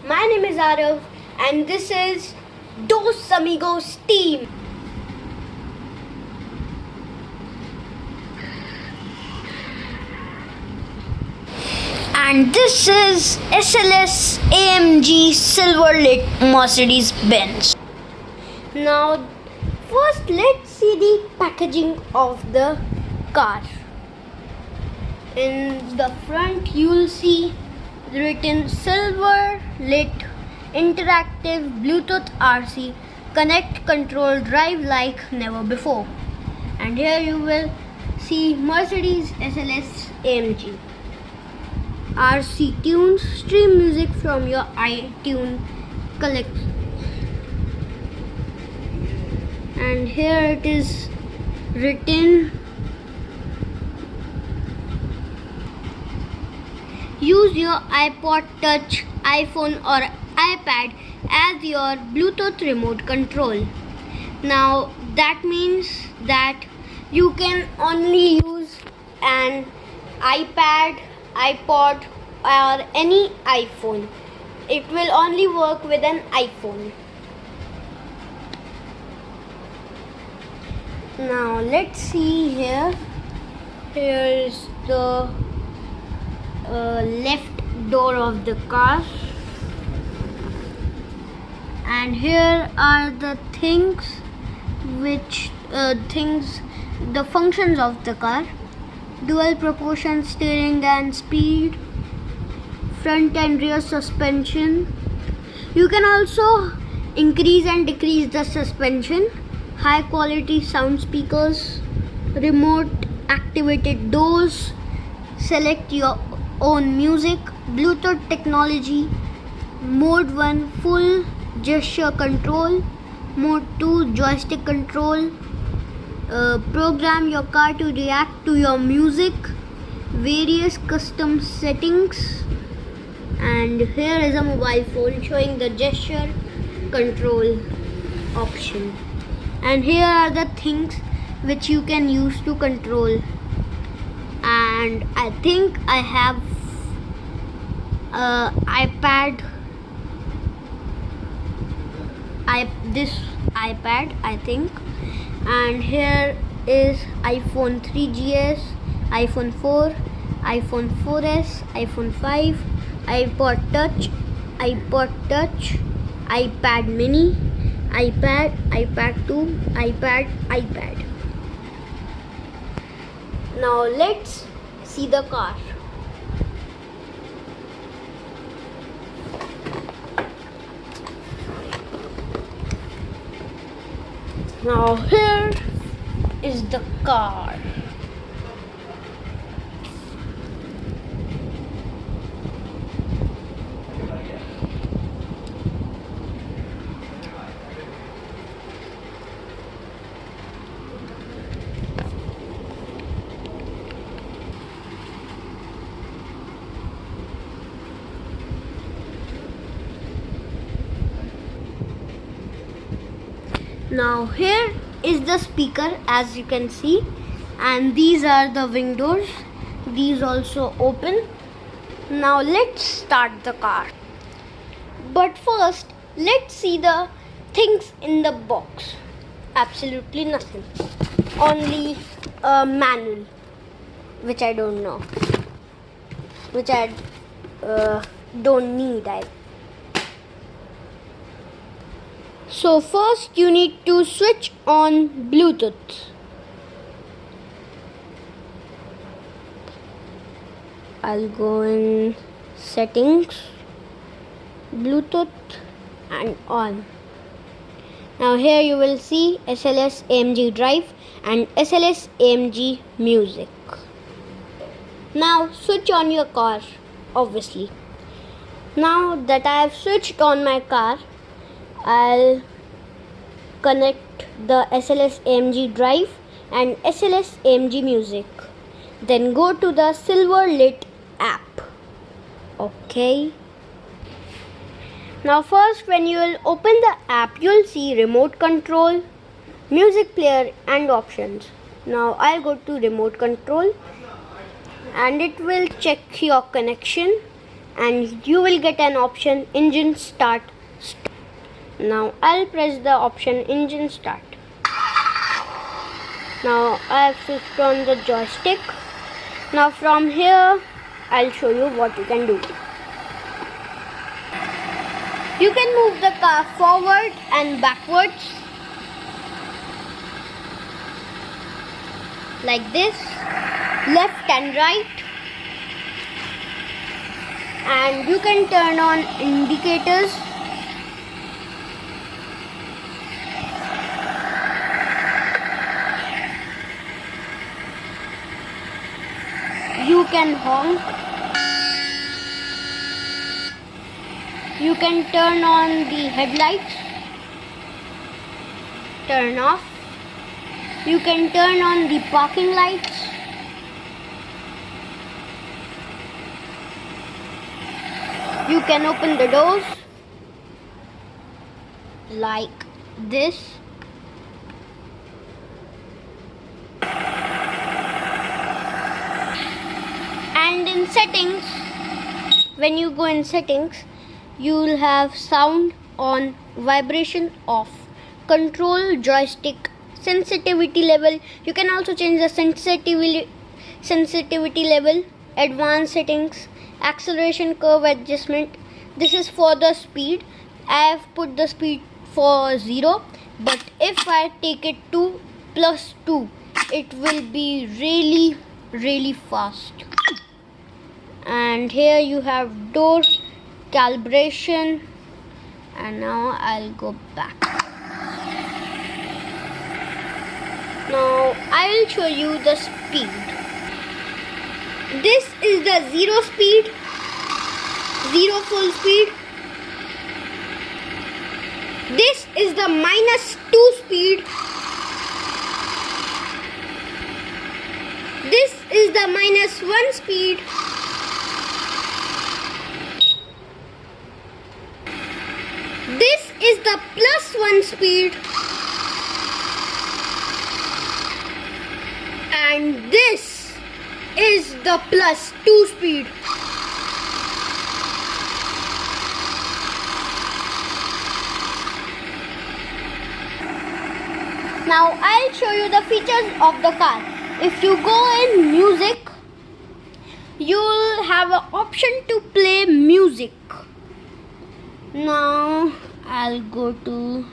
My name is Arav and this is Dos Amigos team. And this is SLS AMG Silverlit Mercedes Benz. Now first let's see the packaging of the car. In the front you'll see written Silverlit Interactive Bluetooth RC Connect Control Drive like never before. And here you will see Mercedes SLS AMG. RC tunes, stream music from your iTunes collection. And here it is written, use your iPod Touch, iPhone or iPad as your Bluetooth remote control. Now that means that you can only use an iPad, iPod or any iPhone. It will only work with an iPhone. Now let's see here. Here is the left door of the car, and here are the things the functions of the car: dual proportion steering and speed, front and rear suspension. You can also increase and decrease the suspension, high quality sound speakers, remote activated doors, select your own music, Bluetooth technology, mode 1 full gesture control, mode 2 joystick control, program your car to react to your music, various custom settings, and here is a mobile phone showing the gesture control option. And here are the things which you can use to control. And I think I have this iPad I think. And here is iPhone 3GS, iPhone 4, iPhone 4S, iPhone 5, iPod Touch, iPad mini, iPad 2, iPad. Now let's see the car. Now here is the car. Now here is the speaker, as you can see, and these are the windows. These also open. Now let's start the car. But first let's see the things in the box. Absolutely nothing. Only a manual, which I don't know, which I don't need. So first you need to switch on Bluetooth. I'll go in settings, Bluetooth, and on. Now here you will see SLS AMG drive and SLS AMG music. Now switch on your car, obviously. Now that I have switched on my car, I'll connect the SLS AMG drive and SLS AMG music. Then go to the Silverlit app. Okay. Now first, when you will open the app, you'll see remote control, music player and options. Now I'll go to remote control and it will check your connection. and you will get an option engine start. Now I'll press the option engine start. Now I have switched on the joystick. Now from here I'll show you what you can do. You can move the car forward and backwards like this, left and right, and you can turn on indicators. You can honk. You can turn on the headlights, turn off. You can turn on the parking lights. You can open the doors like this. And in settings, when you go in settings, you will have sound on, vibration off, control joystick, sensitivity level. You can also change the sensitivity level, advanced settings, acceleration curve adjustment. This is for the speed. I have put the speed for 0, but if I take it to +2, it will be really fast. And here you have door calibration, and now I'll go back. Now I'll show you the speed. This is the 0 speed, 0 full speed. This is the -2 speed. This is the -1 speed. This is the +1 speed. And this is the +2 speed. Now I'll show you the features of the car. If you go in music, you'll have an option to play music. Now I'll go to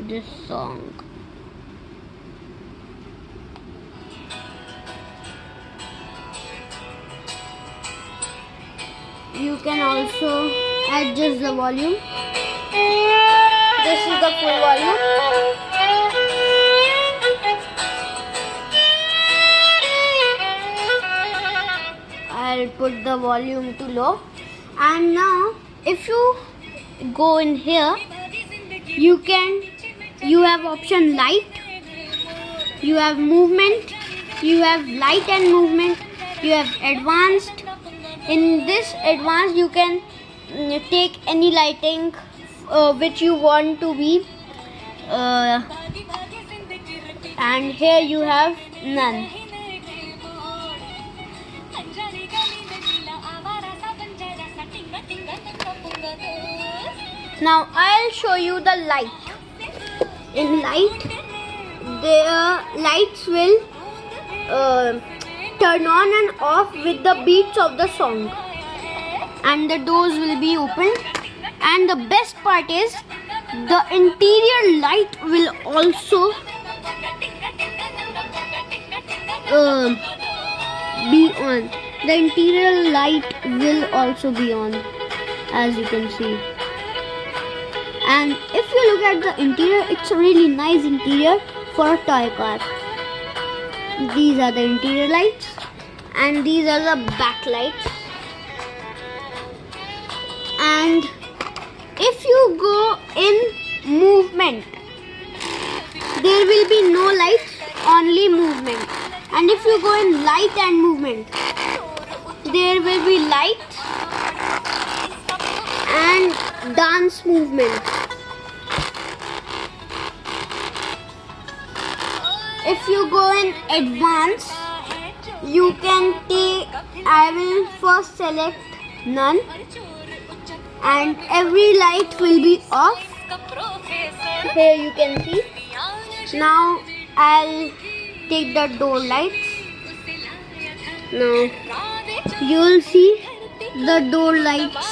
this song. You can also adjust the volume. This is the full volume. I'll put the volume to low. And now if you go in here, you have option light, you have movement, you have light and movement, you have advanced. In this advanced, you can take any lighting which you want to be, and here you have none. Now I'll show you the light. In light, the lights will turn on and off with the beats of the song, and the doors will be opened. And the best part is the interior light will also be on. The interior light will also be on, as you can see. And if you look at the interior, it's a really nice interior for a toy car. These are the interior lights, and these are the backlights. And if you go in movement, there will be no lights, only movement. And if you go in light and movement, there will be lights and dance movement. If you go in advance, you can take, I will first select none, and every light will be off. Here you can see. Now I'll take the door lights. Now you'll see the door lights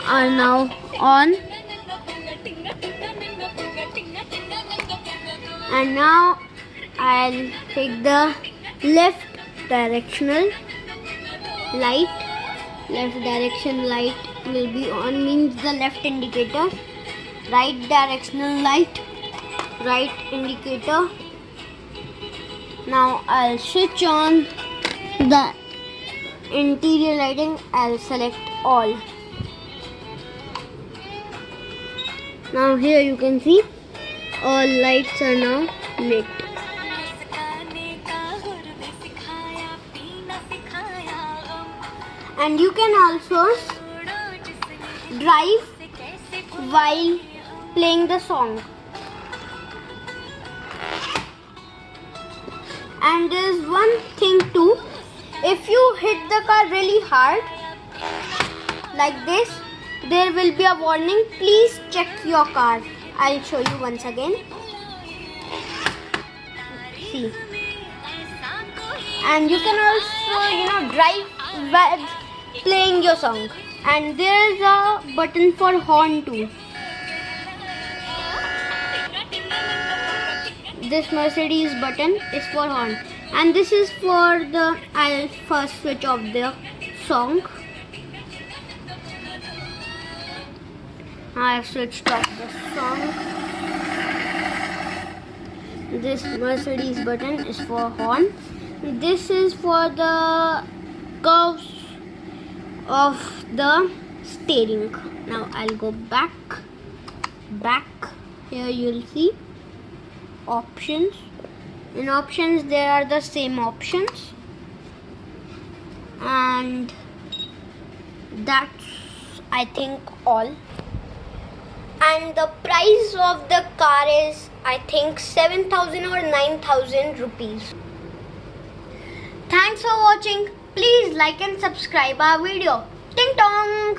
are now on. And now I'll take the left directional light. Left direction light will be on, means the left indicator. Right directional light, right indicator. Now I'll switch on the interior lighting. I'll select all. Now here you can see all lights are now lit. And you can also drive while playing the song. And there's one thing too. If you hit the car really hard, like this, there will be a warning. Please check your car. I'll show you once again. See. And you can also, drive while playing your song. And there is a button for horn too. This Mercedes button is for horn. And this is for the, I'll first switch off the song. I have switched off the song. This Mercedes button is for horn. This is for the curves of the steering. Now I'll go back. Here you'll see options. In options there are the same options, and that's, I think, all. And the price of the car is, I think, 7,000 or 9,000 rupees. Thanks for watching. Please like and subscribe our video. Ting tong!